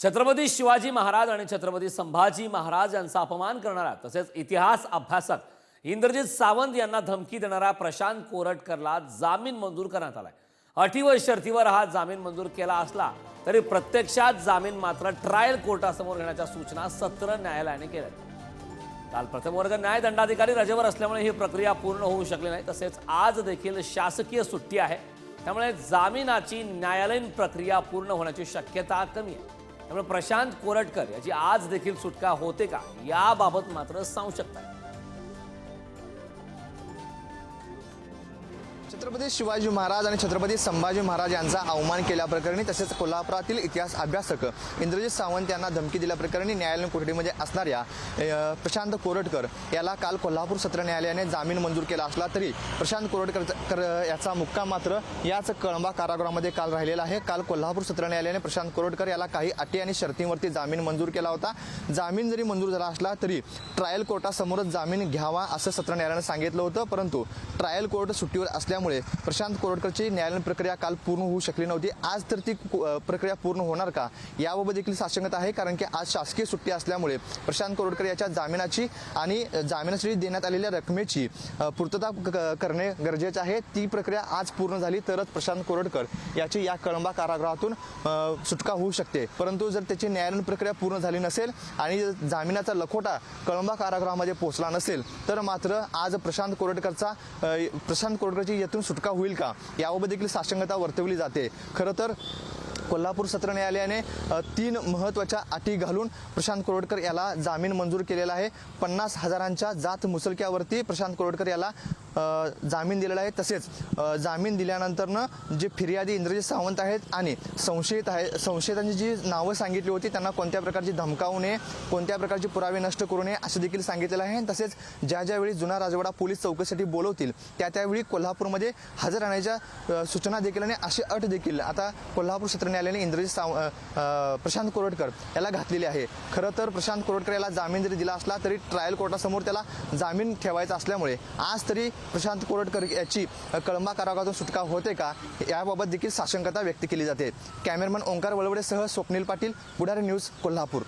छत्रपती शिवाजी महाराज आणि छत्रपती संभाजी महाराज यांचा अपमान करणारा तसेच इतिहास अभ्यासक इंद्रजित सावंत यांना धमकी देणारा प्रशांत कोरटकरला जामीन मंजूर करण्यात आलाय। अटी व शर्तीवर हा जामीन मंजूर केला असला तरी प्रत्यक्षात जामीन मात्र ट्रायल कोर्टासमोर घेण्याच्या सूचना सत्र न्यायालयाने केल्या। काल प्रथम वर्ग न्याय दंडाधिकारी रजेवर असल्यामुळे ही प्रक्रिया पूर्ण होऊ शकली नाही। तसेच आज देखील शासकीय सुट्टी आहे, त्यामुळे जामिनाची न्यायालयीन प्रक्रिया पूर्ण होण्याची शक्यता कमी आहे। त्यामुळे प्रशांत कोरटकर याची आज देखील सुटका होते का याबाबत मात्र संशय आहे। छत्रपती शिवाजी महाराज आणि छत्रपती संभाजी महाराज यांचा अवमान केल्याप्रकरणी तसेच कोल्हापुरातील इतिहास अभ्यासक इंद्रजित सावंत यांना धमकी दिल्याप्रकरणी न्यायालयीन कोठडीमध्ये असणाऱ्या प्रशांत कोरटकर याला काल कोल्हापूर सत्र न्यायालयाने जामीन मंजूर केला असला तरी प्रशांत कोरटकर याचा मुक्काम मात्र याच कळंबा कारागृहामध्ये काल राहिलेला आहे। काल कोल्हापूर सत्र न्यायालयाने प्रशांत कोरटकर याला काही अटी आणि शर्तींवरती जामीन मंजूर केला होता। जामीन जरी मंजूर झाला असला तरी ट्रायल कोर्टासमोरच जामीन घ्यावा असं सत्र न्यायालयाने सांगितलं होतं, परंतु ट्रायल कोर्ट सुट्टीवर असल्यामुळे प्रशांत कोरटकरची न्यायालयीन प्रक्रिया काल पूर्ण होऊ शकली नव्हती। आज तर ती प्रक्रिया पूर्ण होणार का याबाबत देखील साशंकता आहे, कारण की आज शासकीय सुट्टी असल्यामुळे प्रशांत कोरटकर याच्या जामिनाची आणि जामिनासाठी देण्यात आलेल्या रकमेची पूर्तता करणे गरजेचे आहे। ती प्रक्रिया आज पूर्ण झाली तरच प्रशांत कोरटकर याची या कळंबा कारागृहातून सुटका होऊ शकते, परंतु जर त्याची न्यायालयीन प्रक्रिया पूर्ण झाली नसेल आणि जामिनाचा लखोटा कळंबा कारागृहामध्ये पोहोचला नसेल तर मात्र आज प्रशांत कोरटकरची यातून सुटका होईल का याबाबत देखील साशंकता वर्तवली जाते। खरं तर कोल्हापूर सत्र न्यायालयाने 3 महत्त्वाच्या अटी घालून प्रशांत कोरटकर याला जामीन मंजूर केलेला आहे। 50,000च्या जात मुसलक्यावरती प्रशांत कोरटकर याला जामीन दिलेला आहे। तसेच जामीन दिल्यानंतरनं जे फिर्यादी इंद्रजित सावंत आहेत आणि संशयितांची जी नावं सांगितली होती त्यांना कोणत्या प्रकारची धमकावू नये, कोणत्या प्रकारचे पुरावे नष्ट करू नये असं देखील सांगितलेलं आहे। तसेच ज्यावेळी जुना राजवाडा पोलीस चौकशीसाठी बोलवतील त्यावेळी कोल्हापूरमध्ये हजर राहण्याच्या सूचना देखील आणि अशी अट देखील आता कोल्हापूर सत्र न्यायालयाने प्रशांत कोरटकर याला घातलेली आहे। खरं तर प्रशांत कोरटकर याला जामीन जरी दिला असला तरी ट्रायल कोर्टासमोर त्याला जामीन ठेवायचा असल्यामुळे आज तरी प्रशांत कोरटकर याची कळंबा कारागृहातून सुटका होते का याबाबत देखील साशंकता व्यक्त केली जाते। कॅमेरामन ओंकार वळवडेसह स्वप्नील पाटील, पुढारी न्यूज, कोल्हापूर।